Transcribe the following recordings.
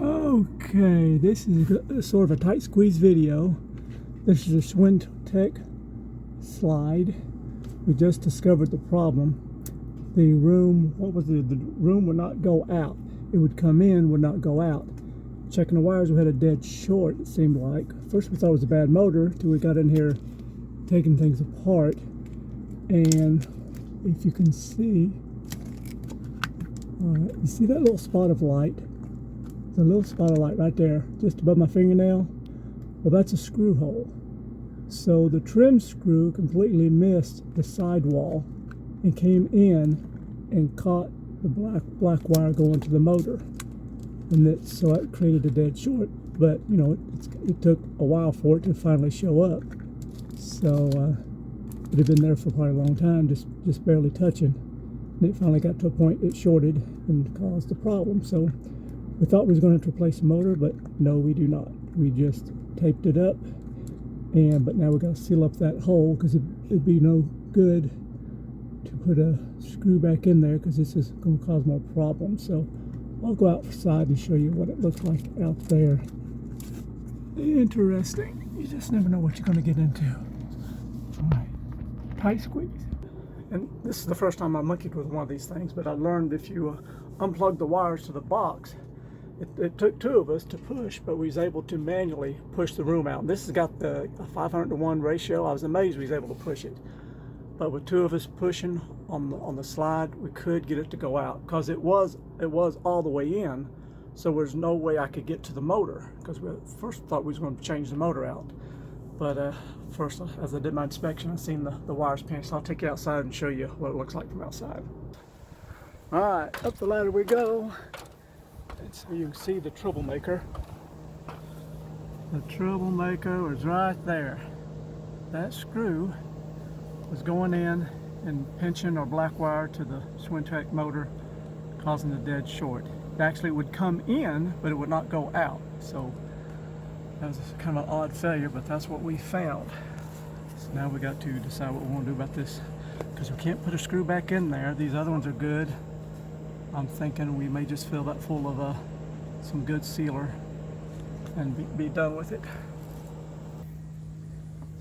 Okay, this is sort of a tight squeeze video. This is a Schwintek slide. We just discovered the problem. The room, the room would not go out. It would come in, would not go out. Checking the wires, we had a dead short, it seemed like. First we thought it was a bad motor, till we got in here taking things apart. And if you can see, you see that little spot of light? There's a little spot of light right there, just above my fingernail. Well, that's a screw hole. So the trim screw completely missed the sidewall and came in and caught the black wire going to the motor. And so it created a dead short. But, you know, it took a while for it to finally show up. So it had been there for quite a long time, just barely touching. And it finally got to a point it shorted and caused a problem. So we thought we was going to have to replace the motor, but no, we do not. We just taped it up, but now we got to seal up that hole because it'd be no good to put a screw back in there because this is going to cause more problems. So I'll go outside and show you what it looks like out there. Interesting. You just never know what you're going to get into. All right, tight squeeze. And this is the first time I monkeyed with one of these things, but I learned if you unplug the wires to the box, it took two of us to push, but we was able to manually push the room out. And this has got a 500-to-1 ratio. I was amazed we was able to push it. But with two of us pushing on the slide, we could get it to go out because it was all the way in. So there's no way I could get to the motor because we first thought we was going to change the motor out. But first, as I did my inspection, I seen the wires pinched. So I'll take you outside and show you what it looks like from outside. All right, up the ladder we go. And so you can see the troublemaker. The troublemaker was right there. That screw was going in and pinching our black wire to the Schwintek motor, causing the dead short. It actually would come in, but it would not go out. So that was kind of an odd failure, but that's what we found. So now we got to decide what we want to do about this, because we can't put a screw back in there. These other ones are good. I'm thinking we may just fill that full of some good sealer and be done with it.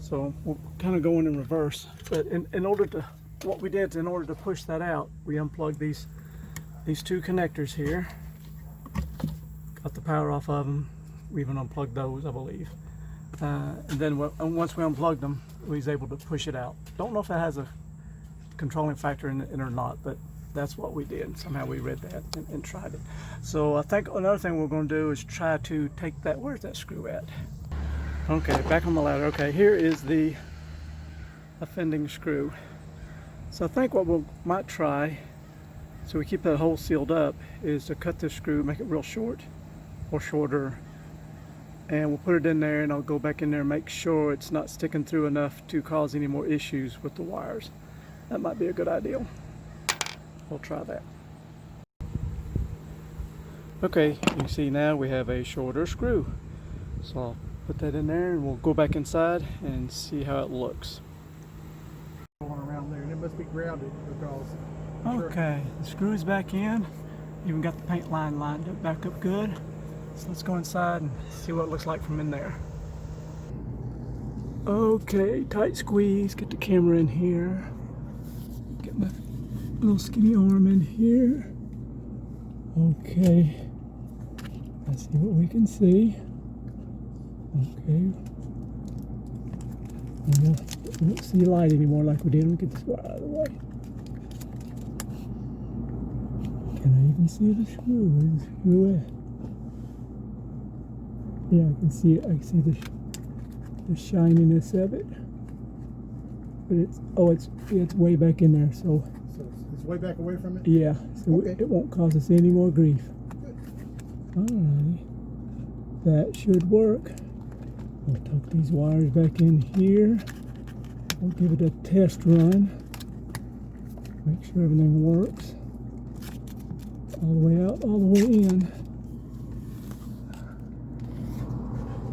So we're kind of going in reverse, but in order to push that out, we unplugged these two connectors here. Got the power off of them. We even unplugged those, I believe. And then once we unplugged them, we was able to push it out. Don't know if that has a controlling factor in it or not, but that's what we did. Somehow we read that and tried it. So I think another thing we're going to do is try to take that. Where's that screw at? Okay, back on the ladder. Okay, here is the offending screw. So I think what we might try, so we keep that hole sealed up, is to cut this screw, make it real short or shorter, and we'll put it in there, and I'll go back in there and make sure it's not sticking through enough to cause any more issues with the wires. That might be a good idea. We'll try that. Okay, you can see now we have a shorter screw. So I'll put that in there and we'll go back inside and see how it looks. Going around there, and it must be grounded because. Okay, the screw is back in. Even got the paint line lined up back up good. So let's go inside and see what it looks like from in there. Okay, tight squeeze. Get the camera in here. Get my little skinny arm in here. Okay, let's see what we can see. Okay, we don't see light anymore like we did. We'll get this wire out of the way. Can I even see the screw? Where's the screw at? Yeah, I can see it. I can see the shininess of it. But it's way back in there. So it's way back away from it? Yeah, so okay. It won't cause us any more grief. Alrighty, that should work. We'll tuck these wires back in here. We'll give it a test run. Make sure everything works. All the way out, all the way in.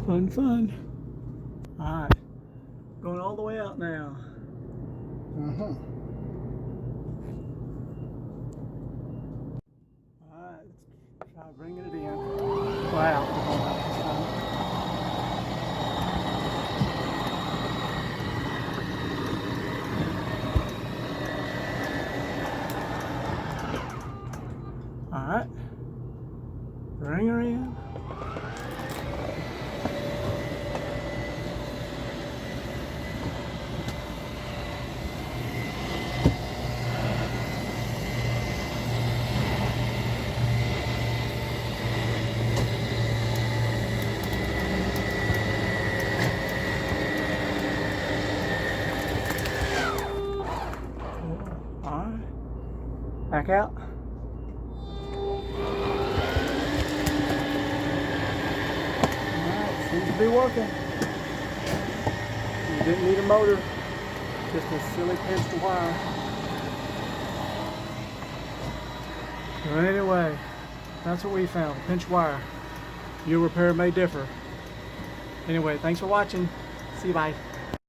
Fun, fun. Alright, going all the way out now. Alright, let's try bringing it in. Wow. All right. Bring her in. All right. Back out. Alright, seems to be working. You didn't need a motor, just a silly pinched wire. So anyway, that's what we found, pinched wire. Your repair may differ. Anyway, thanks for watching. See you, bye.